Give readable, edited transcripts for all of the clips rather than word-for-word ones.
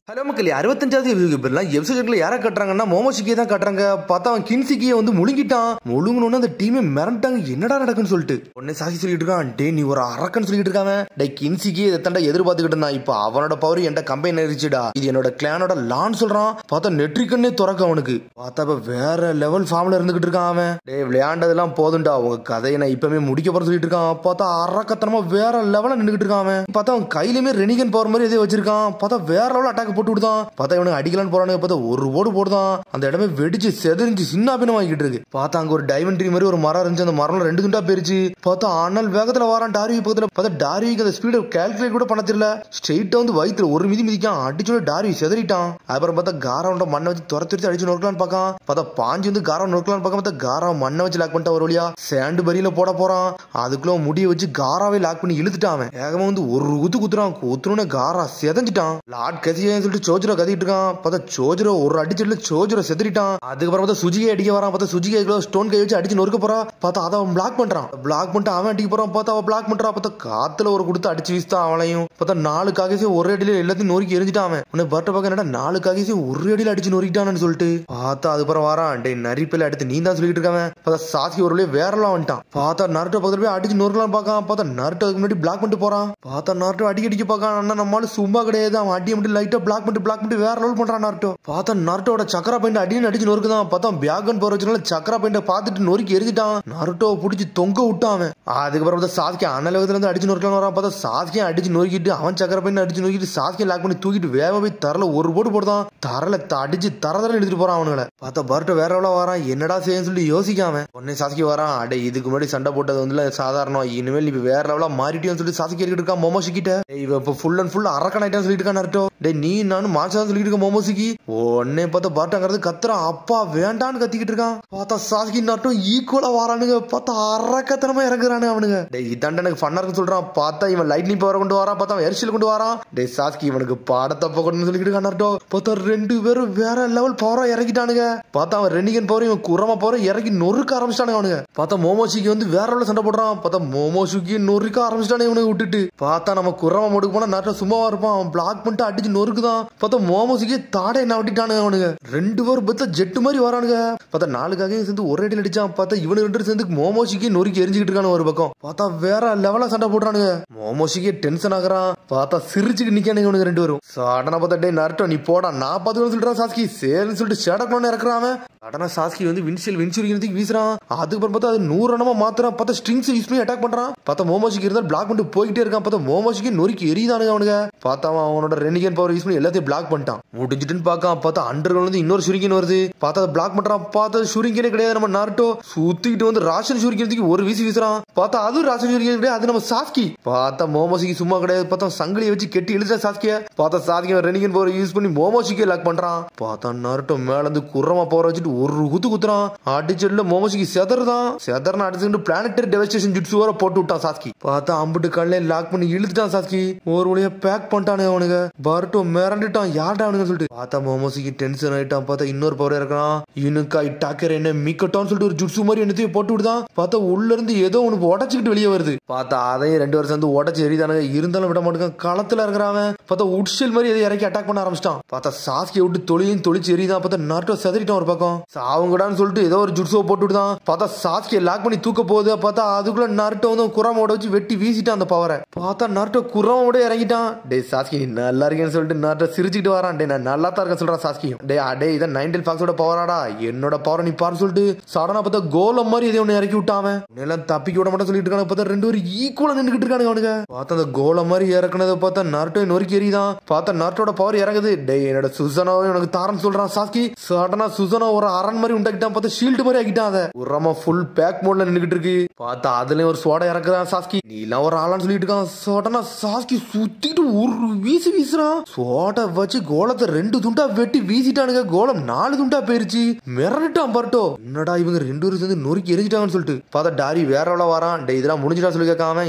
Hello மக்களே 65வது பேர்லாம் எபிசோட்ல யாரை கட்டுறாங்கன்னா மோமோஷிக்கே தான் கட்டுறாங்க. பார்த்தா அவன் கின்சிக்கியை வந்து முழுங்கிட்டான். முழுங்கணும்னு அந்த டீமே மிரண்டாங்க, என்னடா நடக்குன்னு சொல்லிட்டு. உடனே சாக்கி சொல்லிட்டு இருக்கான், டே நீ ஒரு அரக்கன்னு சொல்லிட்டு இருக்காங்க. டே கின்சிக்கியே எத்தண்டா எதிர்பார்த்துக்கிட்டு இருந்தான். இப்போ அவனோட பவர் என்கிட்ட கம்பெனி இருந்துச்சுடா, இது என்னோட கிளானோட லான்னு சொல்றான். பார்த்தா நெட்ரிக்கன்னே துறக்க அவனுக்கு. பார்த்தா இப்ப வேற லெவல் ஃபார்ம்ல இருந்துகிட்டு இருக்கான் அவன். டே விளையாண்டதெல்லாம் போதும்டா, உங்க கதையை நான் இப்பவுமே முடிக்க போற சொல்லிட்டு இருக்கான். பார்த்தா அரக்கத்தனமா வேற லெவல்ல நின்றுகிட்டு இருக்கான் அவன். பார்த்தா அவன் கையிலுமே ரெனிகன் பவர் மாதிரி எதோ வச்சிருக்கான். பார்த்தா வேற லெவல் அட்டாக் போட்டு விடுதான். பார்த்தா இவனுக்கு அடிக்கலான்னு போறானுங்க. பார்த்தா ஒரு ஓடு போடுதான். அந்த இடமே வெடிச்சு செதறிஞ்சு சின்ன பின்னம் ஆகிட்டு இருக்கு. பார்த்தா அங்க ஒரு டைமண்ட் ட்ரீ மாதிரி ஒரு மரம் இருந்துச்சு. அந்த மரம் 2 துண்டா போயிருச்சு. பார்த்தா அண்ணல் வேகத்துல வரான் டார்வி பக்கத்துல. பார்த்தா டார்விக்கு அந்த ஸ்பீட கால்குலேட் கூட பண்ண தெரியல. ஸ்ட்ரெயிட்டா வந்து வயிற்றுல ஒரு மிதிக்கான். அடிச்சோட டார்வி செதறிட்டான். அப்புறம் பார்த்தா காரோட மண்ணை வச்சு துரத்து அடிச்சு நொறுக்கலான்னு பார்க்கான். பார்த்தா பாஞ்சு வந்து காரம் நொறுக்கலான்னு பார்க்க. பார்த்தா காரா மண்ணை வச்சு லாக் பண்ணிட்டா ஒரு வழியா. சேண்டு பரியில போட போறான். அதுக்குள்ள முடிய வச்சு காராவே லாக் பண்ணி இழுத்துட்டான். வேகமா வந்து ஒரு குத்துறான். குத்துனோட காரா செதஞ்சிட்டான். லாட் கசியான்னு சொல்லிட்டு சோஜரோ கத்திட்டு இருக்கான். பார்த்தா சோஜரோ ஒரு அடிச்சதுல சோஜரோ செதறிட்டான். அதுக்கப்புறம் பார்த்தா சுஜிகை அடிக்க வரான். பார்த்தா சுஜிகை ஸ்டோன் கை வச்சு அடிச்சு நொறுக்க போறான். பார்த்தா அதை அவன் பிளாக் பண்றான். பிளாக் பண்ணிட்டு அவன் அடிக்க போறான். பார்த்தா அவன் பிளாக் பண்றான். பார்த்தா காத்துல ஒரு கொடுத்து அடிச்சு வீசுதான் அவளையும். பார்த்தா 4 காகேசி ஒரே அடியில எல்லாத்தையும் நொறுக்கி எரிஞ்சிட்டான் அவன். உன்னை பர்ட்ட பார்க்க என்னடா 4 காகேசி ஒரு அடியில அடிச்சு நொறுக்கிட்டான்னு சொல்லிட்டு. பார்த்தா அதுக்கப்புறம் வரான். டே நரிப்பில அடுத்து நீ தான் சொல்லிட்டு இருக்காங்க. பார்த்தா சாஸ்கி ஒரு வழியா வேறலாம் வந்துட்டான். பார்த்தா நருட்டோ பக்கத்துல போய் அடிச்சு நொறுக்கலாம் பார்க்கான். பார்த்தா நருட்டோ முன்னாடி பிளாக் பண்ணிட்டு போறான். பார்த்தா நருட்டோ அடிக்க பார்க்கான். அண்ணா நம்மளால சும்மா கிடையாது. அவன் அடியை மட்டும் லைட்டா பிளாக் பண்ணிட்டு வேற லெவல் பண்றான் நருட்டோ. பார்த்தா நருட்டோட சக்கரா பெயிண்ட் அடிச்சு நொறுக்குதான். பார்த்தா பியாகன் போற வச்சனால சக்கரா பெயிண்ட பார்த்துட்டு நொறுக்கி எரிஞ்சிட்டான். நருட்டோ பிடிச்சி தொங்க விட்டான் அவன். அதுக்கப்புறம் பார்த்தா சாஸ்கி அனலகத்துல இருந்து அடிச்சு நொறுக்கலாம் வரான். பார்த்தா சாஸ்கியை அடிச்சு நொறுக்கிட்டு அவன் சக்கரா பெயிண்ட் அடிச்சு நொறுக்கிட்டு சாஸ்கியை லாக் பண்ணி தூக்கிட்டு வேக போய் தரல ஒரு போட்டு போடுதான். தரல அடிச்சு தர எடுத்துட்டு போறான் அவனுங்களை. பார்த்தா பர்ட்ட வேற எவ்வளவு வரான், என்னடா செய்யன்னு சொல்லி யோசிக்காம உடனே சாஸ்கி வரான். அடே இதுக்கு முன்னாடி சண்டை போட்டது வந்து சாதாரணம், இனிமேல் இப்ப வேற லெவலா மாறிட்டேன்னு சொல்லி சாஸ்கி கேட்டுட்டு இருக்கான் மோமோஷி கிட்ட. இவ இப்ப ஃபுல் அண்ட் ஃபுல் அரக்கன் ஆயிட்டான்னு சொல்லிட்டு இருக்கான் நருட்டோ. டே நீ நானும் மாசா சொல்லிட்டு இருக்க மோமோசிக்கு. உடனே பார்த்தா பர்ட்டங்கிறது கத்துறான், அப்பா வேண்டான்னு கத்திக்கிட்டு இருக்கான். பார்த்தா சாஸ்கி நருட்டோ ஈக்குவலா வரானுங்க. பார்த்தா அரக்கத்தனமா இறங்குறானு அவனுங்க. டே இதாண்ட எனக்கு ஃபன்னா இருக்குன்னு சொல்றான். பார்த்தா இவன் லைட்னிங் பவர் கொண்டு வரான். பார்த்தா அவன் எரிச்சல் கொண்டு வரான். டே சாஸ்கி இவனுக்கு பாடத்தப்ப கொண்டு சொல்லிட்டு இருக்கான் நருட்டோ. பார்த்தா 2 பேரும் வேற லெவல் பவரா இறக்கிட்டானுங்க. பார்த்தா அவன் ரெனிகன் பவர் இவன் குரமா பவர் இறக்கி நொறுக்க ஆரம்பிச்சிட்டானுங்க அவனுங்க. பார்த்தா மோமோஷிக்கு வந்து வேற லெவல் சண்டை போடுறான். பார்த்தா மோமோஷிக்கு நொறுக்க ஆரம்பிச்சிட்டானே இவனுக்கு விட்டுட்டு. பார்த்தா நம்ம குரமா முடுக்கு போனா நருட்டோ சும்மாவா இருப்பான். அவன் பிளாக் பண்ணிட்டு அடிச்சு நொறுக்குதான். பார்த்தா மோமோஷிக்கு தாடை என்ன விட்டுட்டானுங்க அவனுங்க. 2 பேரும் பார்த்தா ஜெட்டு மாதிரி வரானுங்க. பார்த்தா 4 காகையும் சேர்ந்து ஒரே அடியில் அடிச்சான். பார்த்தா இவனு 2 சேர்ந்து மோமோஷிக்கு நொறுக்கி எரிஞ்சுக்கிட்டு இருக்கானு ஒரு பக்கம். பார்த்தா வேற லெவலா சண்டை போடுறானுங்க. மோமோஷிக்கு டென்ஷன் ஆகுறான். பார்த்தா சிரிச்சுக்கு நிக்கானுங்க இவனுக்கு 2 பேரும். சடனா பார்த்தா டே நருட்டோ நீ போடா நான் பாத்துக்கணும் சொல்றான் சாஸ்கி. சேல்னு சொல்லிட்டு ஷேடக்லோன்னு இறக்குறான். சடனா சாஸ்கி வந்து வின்சூரி வீசுறான். அதுக்கப்புறம் பார்த்தா அது 100 ரனமா மாத்துறான். பார்த்தா ஸ்ட்ரிங்ஸ் யூஸ் பண்ணி அட்டாக் பண்றான். பார்த்தா மோமோஷிக்கு இருந்தால் பிளாக் பண்ணிட்டு போயிட்டே இருக்கான். பார்த்தா மோமோஷிக்கு நொறுக்கி எரியுதானுங்க அவனுங்க. பார்த்தா அவனோட ரெனிகன் பவர் யூஸ் பண்ணி எல்லாத்தையும் பிளாக் பண்ணிட்டான். முடிஞ்சிட்டுன்னு பார்க்கான். பார்த்தா அண்டர்கிரவுண்ட்ல இருந்து இன்னொரு ஷூரிங்கன் வருது. பார்த்தா அதை பிளாக் பண்றான். பார்த்தா ஷூரிங்கனே கிடையாது நம்ம நருட்டோ. சுத்திக்கிட்டு வந்து ராஷன் ஷூரிங்கன் ஒரு வீசுறான். பார்த்தா அதுவும் ராஷன் ஷூரிங்கன் கிடையாது, அது நம்ம சாஸ்கி. பார்த்தா மோமோஷிக்கு சும்மா கிடையாது. பார்த்தா சங்கிலியை வச்சு கெட்டி இழுத்த சாஸ்கிய. பார்த்தா சாஸ்கி ரெனிகன் பவர் யூஸ் பண்ணி மோமோஷிக்கே லாக் பண்றான். பார்த்தா நருட்டோ மேல இருந்து குரமா பவர் வச்சுட்டு ஒரு குத்துறான். அடிச்சதுல மோமோஷிக்கு செதறன அடிச்சுட்டு பிளானட்டரி டெவஸ்டேஷன் ஜுட்சு வர போட்டு விட்டான் சாஸ்கி. பார்த்தா அம்புட்டு கல்லே லாக் பண்ணி இழுத்துட்டான் சாஸ்கி. ஒரு வழியா பேக் பண்ணிட்டானு அவனுங்க. பர்ட்டோ மிரண்டுட்டான், யார்டா அவனுங்க சொல்லிட்டு. பார்த்தா மோமோஷிக்கு டென்ஷன் ஆயிட்டான். பார்த்தா இன்னொரு பவர் இருக்கிறான். இனுக்காய் டாக்கர் என்ன மீக்கட்டான்னு சொல்லிட்டு ஒரு ஜுட்சு மாதிரி என்னத்தையும் போட்டு விடுதான். பார்த்தா உள்ள இருந்து ஏதோ ஒண்ணு உடச்சிக்கிட்டு வெளியே வருது. பார்த்தா அதையும் 2 பேரும் சேர்ந்து உடச்சு எரிதானுங்க. இருந்தாலும் விட மாட்டேங்க, களத்துல இருக்கிறான். பார்த்தா உட்ஷெல் மாதிரி எதை இறக்கி அட்டாக் பண்ண ஆரம்பிச்சிட்டான். பார்த்தா சாஸ்கியை விட்டு தொழிச்சு எரிதான். பார்த்தா நருட்டோ செதறிட்டான் ஒரு பக்கம். சாவுங்கடான்னு சொல்லிட்டு ஏதோ ஒரு ஜுட்ஸோ போட்டு விடுதான். பார்த்தா சாஸ்கியை லாக் பண்ணி தூக்க போகுது. பார்த்தா அதுக்குள்ள நருட்டோ வந்து குரமோட வச்சு வெட்டி வீசிட்டான் அந்த பவரை. பார்த்தா நருட்டோ குரமோட இறங்கிட்டான். டே சாஸ்கி நீ நல்லா இருக்கேன்னு சொல்லிட்டு நருட்டோ சிரிச்சுட்டு வரான். டே நான் நல்லா தான் இருக்கேன் சொல்றான் சாஸ்கி. டே இதான் 9 ஃபாக்ஸோட பவராடா, என்னோட பவரை நீ பாரு சொல்லிட்டு சடனா பார்த்தா கோலம் மாதிரி எதை ஒண்ணு இறக்கி விட்டான். எல்லாம் தப்பிக்க விட மாட்டேன் சொல்லிட்டு இருக்காங்க. பார்த்தா 2 பேரும் ஈக்குவலா நின்றுட்டு இருக்கானுங்க அவனுங்க. பார்த்தா அந்த கோலம் மாதிரி இறக்குனதை பார்த்தா நருட்டோ நொறுக்கி எறிதான். பார்த்தா நருட்டோட பவர் இறங்குது. டே என்னோட சுசனாவை உனக்கு தாரன்னு சொல்றான் சாஸ்கி. சடனா சுசனா ஒரு அரண் மாதிரி உண்டாக்கிட்டான். பார்த்தா ஷீல்டு மாதிரி ஆகிட்டான். அதை உரமா ஃபுல் பேக் மோட்ல நின்றுட்டு இருக்கு. பார்த்தா அதுலயும் ஒரு சோடா இறக்குறான் சாஸ்கி. நீ எல்லாம் ஒரு ஆளான்னு சொல்லிட்டு இருக்கான். சடனா சாஸ்கி சுத்திட்டு ஒரு வீசுறான். சோடா வச்சு கோலத்தை 2 துண்டா வெட்டி வீசிட்டானுங்க. கோலம் 4 துண்டா போயிருச்சு. மிரட்டான் பர்ட்டோ. என்னடா இவங்க 2 பேரும் சேர்ந்து நொறுக்கி எரிஞ்சிட்டாங்கன்னு சொல்லிட்டு. பார்த்தா டாரி வேற எவ்வளவு வரான். டே இதெல்லாம் முடிஞ்சிட்டா சொல்லி கேட்காம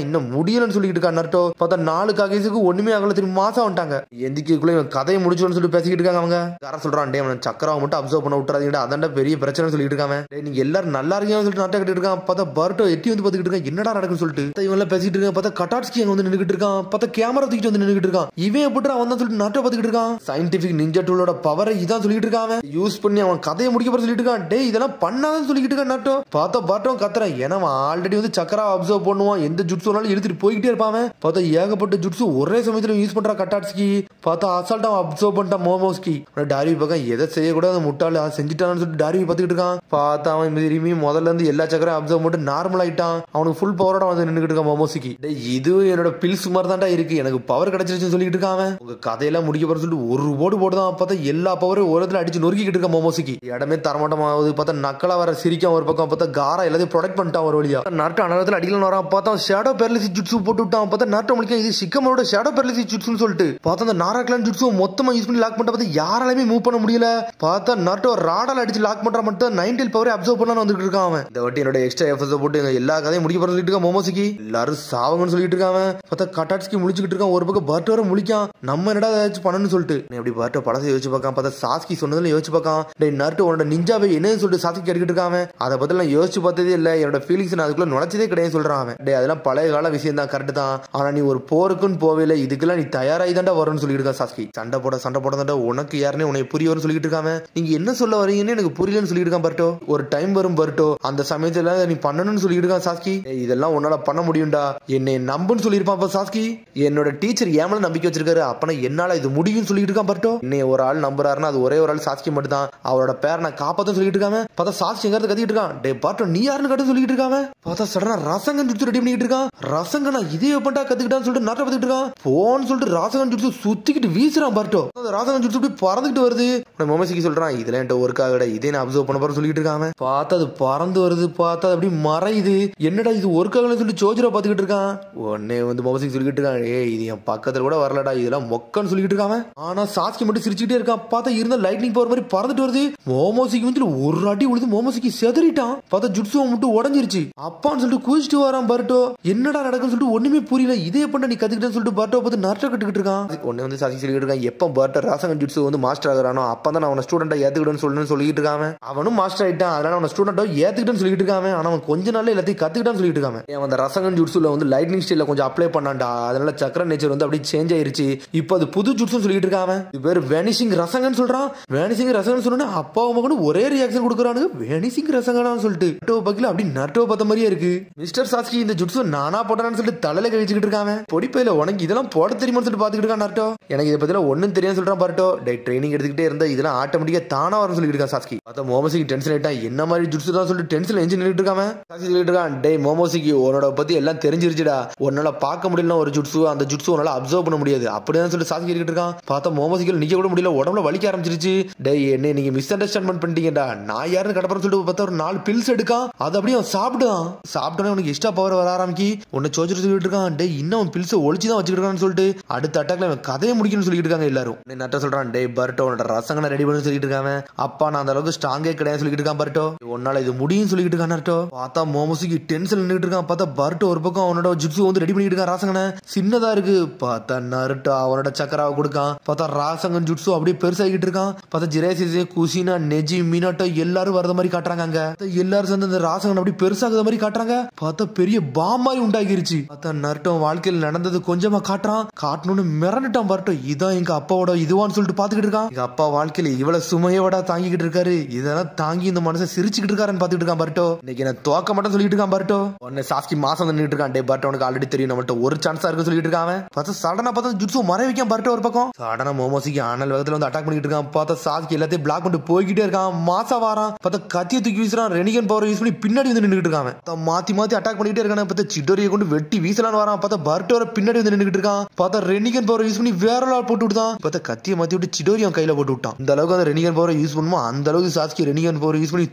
இன்னும் முடியலன்னு சொல்லிட்டு இருக்கான் நருட்டோ. பார்த்தா 4 காகே சர்வீஸுக்கு ஒண்ணுமே ஆகல, திரும்பி மாசம் வந்துட்டாங்க. எந்திக்குள்ள இவன் கதையை முடிச்சோன்னு சொல்லிட்டு பேசிக்கிட்டு இருக்காங்க. அவங்க யார சொல்றான், டே அவன் சக்கராவை மட்டும் அப்சர்வ் பண்ண விட்டுறாதீங்கடா, அதான்டா பெரிய பிரச்சனை சொல்லிட்டு இருக்காங்க. நீங்க எல்லாரும் நல்லா இருக்கீங்கன்னு சொல்லிட்டு நாட்டை கட்டிட்டு இருக்கான். பார்த்தா பர்ட்டோ எட்டி வந்து பாத்துக்கிட்டு இருக்கான், என்னடா நடக்குன்னு சொல்லிட்டு இவன் எல்லாம் பேசிட்டு இருக்கான். பார்த்தா கட்டாட்ஸ்கி அங்க வந்து நின்னுகிட்டு இருக்கான். பார்த்தா கேமரா தூக்கிட்டு வந்து நின்னுகிட்டு இருக்கான். இவன் எப்படி அவன் தான் சொல்லிட்டு நாட்டை பாத்துக்கிட்டு இருக்கான். சயின்டிபிக் நிஞ்சா டூலோட பவரை இதான் சொல்லிட்டு இருக்கான். யூஸ் பண்ணி அவன் கதையை முடிக்க போற சொல்லிட்டு இருக்கான். டே இதெல்லாம் பண்ணாதான் சொல்லிட்டு இருக்கான் நாட்டோ. பார்த்தா பர்ட்டோ கத்துறான், ஏன்னா அவன் ஆல்ரெடி வந்து சக்கரா அப்சர்வ் பண்ணுவான், எந்த ஜுட்ஸுனாலும் இழுத்துட்டு போய்கிட்டே இருப்பான். பார்த்தா ஏகப்பட்ட ஜுட்ஸு ஒரே சமயத்துல யூஸ் பண்றா கட்டாட்ஸ்கி. பார்த்தா அசால்ட்டா அப்சர்வ் பண்ணிட்டான் மோமோஸ்கி. டாரி பக்கம் எதை செய்யக்கூடாது முட்டாளு செஞ்சுட்டான்னு சொல்லிட்டு டாரி பாத்துக்கிட்டு இருக்கான். பார்த்தா அவன் திரும்பி முதல்ல இருந்து எல்லா சக்கரையும் அப்சர்வ் பண்ணிட்டு நார்மல் ஆயிட்டான். அவனுக்கு ஃபுல் பவரோட வந்து நின்றுட்டு இருக்கான் மோமோஸ்கி. இது என்னோட பில்ஸ் மாதிரி தான்டா இருக்கு, எனக்கு பவர் கிடைச்சிருச்சுன்னு சொல்லிட்டு இருக்கான். உங்க கதையெல்லாம் முடிக்க போற சொல்லிட்டு ஒரு போடு போடுதான். பார்த்தா எல்லா பவரும் ஒரு இடத்துல அடிச்சு நொறுக்கிட்டு இருக்கான் மோமோஸ்கி. இடமே தரமாட்டமாவது. பார்த்தா நக்கலா வர சிரிக்காம ஒரு பக்கம். பார்த்தா காரா எல்லாத்தையும் ப்ரொடெக்ட் பண்ணிட்டான் ஒரு வழியா. நாட்டு அனகத்துல அடிக்கலாம் வரான். பார்த்தா ஷேடோ பேரலிசி ஜுட்ஸு போட்டு விட்டான். பார்த்தா நாட்டு முடிக்க இது சிக்கமோட ஷேடோ பேரலிசி ஜுட்ஸுன்னு சொல்லிட்டு பார்த்தா அந்த நாராக்லான் ஜுட்ஸு மொத்தமா யூஸ் பண்ணி லாக் பண்ணிட்டு பார்த்தா யாராலுமே மூவ் பண்ண முடியல. பார்த்தா நாட்டோ ராடால அடிச்சு லாக் பண்ற மட்டும் 9 பவரை அப்சர்வ் பண்ணலாம்னு வந்துட்டு இருக்கான் அவன். இந்த வாட்டி என்னோட எக்ஸ்ட்ரா எஃபர்ட்ஸ் போட்டு எல்லா கதையும் முடிக்க போற சொல்லிட்டு இருக்கான் மோமோஸ்கி. எல்லாரும் சாவங்கன்னு சொல்லிட்டு இருக்காங்க. பார்த்தா கட்டாட்ஸ்கி முழிச்சுக்கிட்டு இருக்கான். ஒரு பக்கம் பர்ட் வர முழிக்கான், நம்ம என்னடா ஏதாச்சும் பண்ணணும்னு சொல்லிட்டு அப்படி பர்ட்டோ படத்தை யோசிச்சு பார்க்கான். பார்த்தா சாஸ்கி சொன்னதுல யோசிச்சு பார்க்கான். டே நருட்டோ உன்னோட நிஞ்சாவை என்னன்னு சொல்லிட்டு சாஸ்கி கேட்டுக்கிட்டு இருக்கான். அதை பத்தி நான் யோசிச்சு பார்த்ததே இல்ல, என்னோட ஃபீலிங்ஸ் நான் அதுக்குள்ள நுழைச்சதே கிடையாது சொல்றான் அவன். டே அதெல்லாம் பழைய கால விஷயம் தான், கரெக்ட் தான், ஆனா நீ ஒரு போருக்குன்னு போவே இல்லை, இதுக்கெல்லாம் நீ தயாராகி தாண்டா வரும்னு சொல்லிட்டு இருக்கா சாஸ்கி. சண்டை போட தாண்டா உனக்கு யாருன்னு உனக்கு புரிய வரும்னு சொல்லிட்டு இருக்காம. நீங்க என்ன சொல்ல வரீங்கன்னு எனக்கு புரியலன்னு சொல்லிட்டு இருக்கான் பர்ட்டோ. ஒரு டைம் வரும் பர்ட்டோ, அந்த சமயத்துல நீ பண்ணணும்னு சொல்லிட்டு இருக்கான் சாஸ்கி. இதெல்லாம் உன்னால பண்ண முடியும்டா, என்னை நம்புன்னு சொல்லியிருப்பான் சாஸ்கி. என்னோட டீச்சர் ஏமல நம்பிக்கை வச்சிருக்காரு, அப்பனா என்னால இது முடியும்னு சொல்லிட்டு இருக்கான் பர்ட்டோ. என்னை ஒரு ஆள் நம்புறாருன்னா அது ஒரே ஒரு ஆள் சாஸ்கி மட்டும் தான், அவரோட பேரை நான் காப்பாத்த சொல்லிட்டு இருக்காம. பார்த்தா சாஸ்கி எங்கிறது கத்திட்டு இருக்கான். டே பர்ட்டோ நீ யாருன்னு கட்ட சொல்லிட்டு இருக்காம. பார்த்தா சடனா ரசங்கன் ஜுட்ஸு ரெடி பண்ணிட்டு இருக்கான். ரசங்கனா இதே எப்பண்டா கத்துக்கிட்டான்னு சொல்லிட்டு நாட்டை பார்த்துட்டு இருக்கான். போன்னு சொல்லிட்டு ராசகன் ஜுட்ஸு சுத்திக்கிட்டு வீசுறான் பர்ட்டோ. அந்த ராசகன் ஜுட்ஸு இப்படி பறந்துகிட்டு வருது. மோமோஸ்கி சொல்றான், இதெல்லாம் என்கிட்ட ஒர்க் ஆகல, இதே நான் அப்சர்வ் பண்ண போற சொல்லிட்டு இருக்கான். பார்த்தா அது பறந்து வருது, பார்த்தா அப்படி மறையுது. என்னடா இது ஒர்க் ஆகலன்னு சொல்லி சோஜரா பாத்துக்கிட்டு இருக்கான். உடனே வந்து மோமோஸ்கி சொல்லிட்டு இருக்கான், இது என் பக்கத்துல கூட வரலடா, இதெல்லாம் மொக்கன்னு சொல்லிட்டு இருக்கான். ஆனா சாஸ்கி மட்டும் சிரிச்சுட்டே இருக்கான். பார்த்தா இருந்த லைட்னிங் பவர் மாதிரி பறந்துட்டு வருது. மோமோஸ்கி வந்து ஒரு அடி உழுது மோமோஸ்கி செதறிட்டான். பார்த்தா ஜுட்ஸுவை மட்டும் உடஞ்சிருச்சு. அப்பான்னு சொல்லிட்டு குதிச்சுட்டு வரான் பர்ட்டோ. என்னடா நடக்குன்னு சொல்லிட்டு ஒண்ணுமே புரியல. இதே பண்ண நீ கத்துக்கிட்டேன்னு சொல்லிட்டு பர்ட்டோ பார்த்து நர்ட்டை கட்டுக்கிட்டு இருக்கான். உடனே வந்து சாஸ்கி சொல்லிட்டு இருக்கான், எப்ப பர்ட்டோ ராசகன் ஜுட்ஸு வந்து மாஸ்டர் ஆகுறானோ அப்பதான் அவன ஸ்டூடெண்டா ஏத்துக்கிட்டேன்னு சொல்லிட்டு இருக்கான். அவனும் மாஸ்டர் ஆயிட்டான், அதனால அவன ஸ்டூடெண்டா ஏத்துக்கிட்டேன்னு சொல்லிட்டு இருக்கான். ஆனா அவன் கொஞ்ச நாள்ல எல்லாத்தையும் கத்துக்கிட்டான்னு சொல்லிட்டு இருக்கான். அந்த ரசகன் ஜுட்ஸுல வந்து லைட்னிங் ஸ்டைல கொஞ்சம் அப்ளை பண்ணான்டா, அதனால சக்கர நேச்சர் வந்து அப்படி சேஞ்ச் ஆயிருச்சு. இப்போ அது புது ஜுட்ஸுன்னு சொல்லிட்டு இருக்கான். இது பேர் வேனிஷிங் ரசகன் சொல்றான். வேனிஷிங் ரசகன் சொன்னா அப்பா மகனும் ஒரே ரியாக்ஷன் கொடுக்குறானுங்க, வேனிஷிங் ரசகனான்னு சொல்லிட்டு. நட்டோ பக்கல அப்படி நட்டோ பார்த்த மாதிரியே இருக்கு. மிஸ்டர் சாஸ்கி இந்த ஜுட்ஸு நானா போட்டான்னு சொல்லிட்டு தலையில கழிச்சுக்கிட்டு இருக்கான். பொடிப்பையில உனக்கு இதெல்லாம் போட தெரியுமான்னு சொல்லிட்டு பாத்துக்கிட்டு இருக்கான் நட்டோ. எனக்கு இதை பத்தில ஒன்னும் தெரியும் சொல்றான் பர்ட்டோ. டே ட்ரைனிங் எடுத்துக்கிட்டே இருந்தா இதெல்லாம் ஆட்டோமேட்டிக்கா தானா வரும்னு சொல்லிட்டு இருக்கான் சாஸ்கி. பார்த்தா மோமோஸ்கி டென்ஷன் ஆயிட்டா, என்ன மாதிரி ஜுட்ஸு தான் சொல்லிட்டு டென்ஷன் என்ஜின் நின்னுட்டு இருக்கான். சாஸ்கி சொல்லிட்டு இருக்கான், டே மோமோஸ்கி உன்னோட பத்தி எல்லாம் தெரிஞ்சிருச்சுடா, உன்னால பார்க்க முடியல ஒரு ஜுட்ஸு, அந்த ஜுட்ஸு உன்னால அப்சர்வ் பண்ண முடியாது அப்படிதான் சொல்லிட்டு சாஸ்கி இருக்கிட்டு இருக்கான். பார்த்தா மோமோஸ்கி நிக்க கூட முடியல, உடம்புல வலிக்க ஆரம்பிச்சிருச்சு. டே என்ன நீங்க மிஸ் அண்டர்ஸ்டாண்ட் பண்ணிட்டீங்கடா, நான் யாருன்னு கடப்பறன்னு சொல்லிட்டு பார்த்தா ஒரு 4 பில்ஸ் எடுக்கான். அது அப்படியே அவன் சாப்பிட்டானே அவனுக்கு எக்ஸ்ட்ரா பவர் வர ஆரம்பிக்கி. உன்னை சோஜர் சொல்லிட்டு இருக்கான், டே இன்னும் பில்ஸ் ஒளிச்சுதான் வச்சுக்கிட்டு இருக்கான்னு சொல்லிட்டு அடுத்த அட்டாக்ல அவன் கதையை முடிக்கணும்னு சொல்லிட்டு இருக்காங்க எல்லாரும். நட்ட சொல்றான், டே பர்ட்டோ உன்னோட ரசங்கனை ரெடி பண்ணு சொல்லிட்டு இருக்காங்க. அப்பா நான் அந்த அளவுக்கு ஸ்ட்ராங்கே கிடையாது சொல்லிட்டு இருக்கான் பர்ட்டோ. உன்னால இது முடியும் சொல்லிட்டு இருக்கான் நட்டோ. பார்த்தா மோமோஸ்கி டென்ஷன் நின்னுட்டு இருக்கான். பார்த்தா பர்ட்டோ ஒரு பக்கம் அவனோட ஜுட்ஸு வந்து ரெடி பண்ணிட்டு இருக்கான். ராசங்கனை சின்னதா இருக்கு. பார்த்தா நருட்டோ அவனோட சக்கராவை கொடுக்கான். பார்த்தா ராசங்கன் ஜுட்ஸு அப்படியே பெருசாகிட்டு இருக்கான். பார்த்தா ஜிரேசிஸ் குசினா நெஜி மினாட்டோ எல்லாரும் வரத மாதிரி காட்டுறாங்க. அங்க எல்லாரும் சேர்ந்து அந்த ராசங்கன் அப்படி பெருசாகுத மாதிரி காட்டுறாங்க. பார்த்தா பெரிய பாம் மாதிரி உண்டாகிருச்சு. பார்த்தா நருட்டோ வாழ்க்கையில் நடந்தது கொஞ்சமா காட்டுறான். காட்டணும்னு மிரண்டுட்டான் பர்ட்டோ. இதான் எங்க அப்பாவோட இதுவான்னு சொல்லிட்டு பாத்துக்கிட்டு இருக்கான். எங்க அப்பா வாழ்க்கையில இவ்வளவு சுமையோட தாங்கிக்கிட்டு இருக்காரு, இதெல்லாம் தாங்கி இந்த மனுஷன் சிரிச்சுக்கிட்டு இருக்காருன்னு பாத்துக்கிட்டு இருக்கான் பர்ட்டோ. இன்னைக்கு நான் தோக்க மாட்டேன்னு சொல்லிட்டு இருக்கான் பர்ட்டோ. உடனே சாஸ்கி மாசம் நின்னுட்டு இருக்கான். டே பர்ட்டோ உனக்கு ஆல்ரெடி தெரியும் நம்மள்ட்ட ஒரு சான்ஸா இருக்குன்னு சொல்லிட்டு இருக்கான். பார்த்தா சடனா பார்த்தா ஜுட்ஸு மறை வைக்கான் பர்ட்டோ ஒரு பக்கம். சடனா மோமோஸ்கி ஆனல் வேகத்துல வந்து அட்டாக் பண்ணிட்டு இருக்கான். பார்த்தா சாஸ்கி எல்லாத்தையும் பிளாக் பண்ணிட்டு போய்கிட்டே இருக்கான். மாசா வாரான். பார்த்தா கத்தியை தூக்கி வீசுறான். ரெனிகன் பவர் யூஸ் பண்ணி பின்னாடி வந்து நின்னுட்டு இருக்கான். மாத்தி அட்டாக் பண்ணிட்டே இருக்கான். பார்த்தா சிடோரியை கொண்டு வெட்டி வீசலான்னு வரான். பார்த்தா பர்ட்டோர பின்னாடி வந்து நின்னுட்டு இருக்கான். பார்த்தா ரெனிகன் பவர் யூஸ் பண்ணி வேற ஆள் போட்டு விட்டான். பார்த்தா கத்தியை மாத்தி விட்டு சிடோரியும் கையில போட்டு விட்டான். இந்த அளவுக்கு அந்த ரெனிகன் பவர் யூஸ் பண்ணுமோ அந்த அளவுக்கு சாஸ்கி ரெனிகன் பவர் யூஸ் பண்ணி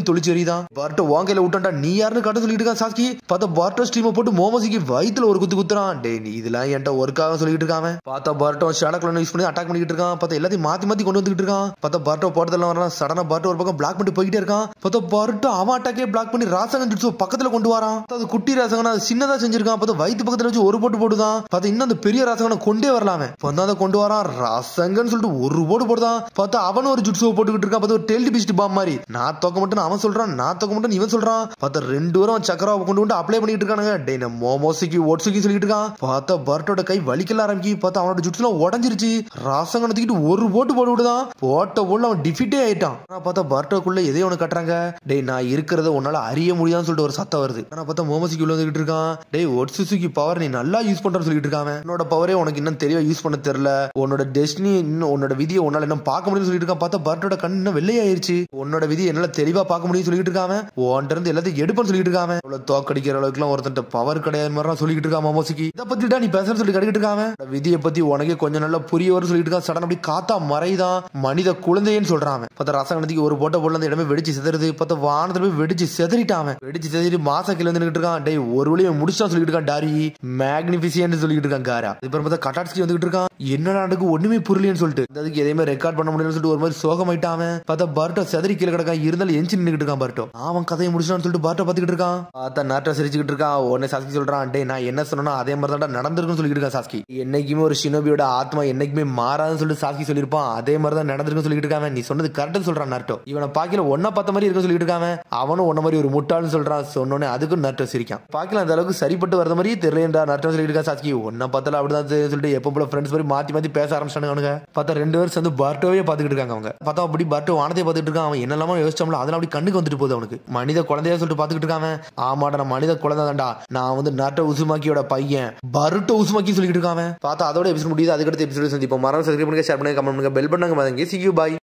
தொழிச்சு எறிதான். பர்ட்டோ வான் கையில விட்டான்டா, நீ யாருன்னு காட்ட சொல்லிட்டு இருக்கான் சாஸ்கி. பார்த்தா பர்ட்டோ ஸ்ட்ரீமை போட்டு மோமோஸ்கி வயித்துல ஒரு குத்துறான். டே நீ இதெல்லாம் என்கிட்ட ஒர்க் ஆக சொல்லிட்டு இருக்கான். பார்த்தா பர்ட்டோ ஷேடோ யூஸ் பண்ணி அட்டாக் பண்ணிட்டு இருக்கான். பார்த்தா எல்லாத்தையும் மாத்தி கொண்டு வந்துட்டு இருக்கான். பார்த்தா பர்ட்டோ போட்டதெல்லாம் வரான். சடனா பர்ட்டோ ஒரு பக்கம் பிளாக் பண்ணி போய்கிட்டே இருக்கான். பார்த்தா பர்ட்டோ அவன் அட்டாக்கே பிளாக் பண்ணி ராசகன் ஜுட்ஸு பக்கத்துல கொண்டு வரான். அது குட்டி ராசகன் அது சின்னதா செஞ்சிருக்கான். பார்த்தா வயிற்று பக்கத்துல வச்சு ஒரு போட்டுதான். பார்த்தா இன்னும் அந்த பெரிய ராசகனை கொண்டே வரலாமே வந்து அதை கொண்டு வரான் ராசங்கன்னு சொல்லிட்டு ஒரு போடு போடுதான் பார்த்தா அவன் ஒரு ஜுட்ஸுவை போட்டுக்கிட்டு இருக்கான் பார்த்தா ஒரு டெல்டி பிஸ்ட் பாம் மாதிரி நான் தோக்க மட்டும் அவன் சொல்றான் நான் தோக்க மட்டும் இவன் சொல்றான் பார்த்தா ரெண்டு பேரும் சக்கராவை கொண்டு அப்ளை பண்ணிட்டு இருக்கானுங்க டே நான் மோமோசிக்கு ஓட்ஸுக்கு சொல்லிட்டு இருக்கான் பார்த்தா பர்ட்டோட கை வலிக்கல ஆரம்பிக்கி பார்த்தா அவனோட ஜுட்ஸ்லாம் உடஞ்சிருச்சு ராசங்கனை தூக்கிட்டு ஒரு போட்டு போட்டு விடுதான் போட்ட போல அவன் டிஃபிட்டே ஆயிட்டான் பார்த்தா பர்ட்டோக்குள்ள எதையோ ஒன்று கட்டுறாங்க டே நான் இருக்கிறத உன்னால அறிய முடியாதுன்னு சொல்லிட்டு ஒரு சத்தம் வருது ஆனா பார்த்தா மோமோசிக்கு உள்ள வந்துகிட்டு இருக்கான் டே ஒட்ஸுசுகி பவர் நீ நல்லா யூஸ் பண்றன்னு சொல்லிட்டு இருக்காங்க உன்னோட பவரே உனக்கு இன்னும் தெளிவா யூஸ் பண்ண தெரியல உன்னோட டெஸ்டினி இன்னும் உன்னோட விதியை உன்னால என்ன பார்க்க முடியும்னு சொல்லிட்டு இருக்கான் பார்த்தா பர்ட்டோட கண் இன்னும் வெள்ளையாயிருச்சு உன்னோட விதி என்னால தெளிவா பார்க்க முடியும் சொல்லிட்டு இருக்காம உன்கிட்ட இருந்து எல்லாத்தையும் எடுப்பன்னு சொல்லிட்டு இருக்காம அவ்வளவு தோக்கடிக்கிற அளவுக்கு எல்லாம் ஒருத்தன் பவர் கிடையாது மாதிரி சொல்லிட்டு இருக்கா மோமோசிக்கு இதை பத்திட்டா நீ பேசுற சொல்லி கடிக்கிட்டு இருக்காம விதியை பத்தி உனக்கே கொஞ்சம் நல்லா புரிய வரும் சொல்லிட்டு இருக்கா சடன் அப்படி காத்தா மறைதான் மனித குழந்தைன்னு சொல்றாங்க பார்த்தா ரசகணத்துக்கு ஒரு போட்ட போல அந்த இடமே வெடிச்சு செதறது பார்த்தா வானத்துல போய் வெடிச்சு செதறிட்டான் வெடிச்சு செதறி மாசா கீழ வந்துட்டு இருக்கான் டே ஒரு வழியை முடிச்சா சொல்லிட்டு இருக்கான் டாரி மேக்னிபிசியன்ட் சொல்லிட்டு இருக்கான் காரா அப்புறம் பார்த்தா கட்டாட்ஸ்கி வந்துட்டு இருக்கான் என்ன நடக்கு ஒண்ணுமே புரியலன்னு சொல்லிட்டு அதுக்கு எதையுமே ரெக்கார்ட் பண்ண முடியலன்னு சொல்லிட்டு ஒரு மாதிரி சோகமாயிட்டான் பார்த்தா பர்ட்டோ செதறி கீழே கிடக்கான் இருந்தாலும் எஞ்சி நின்றுட்டு இருக்கான் பர்ட்டோ அவன் கதையை முடிச்சான்னு சொல்லிட்டு பர்ட்டோ பாத்துக்கிட்டு இருக்கான் பார்த்தா நாட்டை சிரிச்சுக்கிட்டு இருக்கான் உடனே சாஸ்கி சொல்றான் டே நான் என்ன சொன்னா அதே மாதிரி தான் நடந்திருக்குன்னு சொல்லிட்டு இருக்கான் சாஸ்கி என்னைக்குமே ஒரு ஷினோபியோட ஆத்மா என்னைக்குமே மாறாதுன்னு சொல்லிட்டு சாஸ்கி சொல்லியிருப்பான் அதே மாதிரி தான் நடந்திருக்குன்னு சொல்லிட்டு இருக்கான் நீ சொன்னது கரெக்ட்னு சொல்றான் நாட்டோ இவனை பாக்கல ஒன்னா பார்த்த மாதிரி இருக்குன்னு சொல்லிட்டு இருக்கான் அவனும் ஒன்ன மாதிரி ஒரு முட்டாள்னு சொல்றான் சொன்னோன்னே அதுக்கும் நாட்டோ சிரிக்கான் பாக்கல அந்த அளவுக்கு சரிப்பட்டு வரத மாதிரியே தெரியலடா நாட்டோ சொல்லிட்டு இருக்கா சாஸ்கி ஒன்னா பார்த்தாலும் அப்படிதான் சொல்லிட்டு எப்போ போல ஃப்ரெண்ட்ஸ் மாதிரி மாத்தி மாத்தி பேச ஆரம்பிச்சானுங்க பார்த்தா ரெண்டு பேரும் சேர்ந்து பர்ட்டோவே பாத்துக்கிட்டு இருக்காங்க அவங்க பார்த்தா அப்படி பர்ட்டோ வானத்தை பாத்துக்கிட்டு இருக்கான் அவன் என்னெல்லாமோ யோசிச்சோம்ல அதெல்லாம் அப்படி கண்ணுக்கு வந்துட்டு போகுது அவனுக்கு மனித குழந்தையா சொல்லிட்டு பாத்துக்கிட்டு இருக்கான் ஆமாடா நான் மனித குழந்தை தான்டா நான் வந்து நாட்டோ உசுமாக்கியோட பையன் பர்ட்டோ உசுமாக்கி சொல்லிட்டு இருக்கான் பார்த்தா அதோட எபிசோட் முடியுது அதுக்கடுத்து எபிசோட் சந்திப்போம் மரம் சப்ஸ்கிரைப் பண்ணுங்க ஷேர் பண்ணுங்க கமெண்ட் பண்ணுங்க பெல் பண்ணுங்க பாருங்க see you bye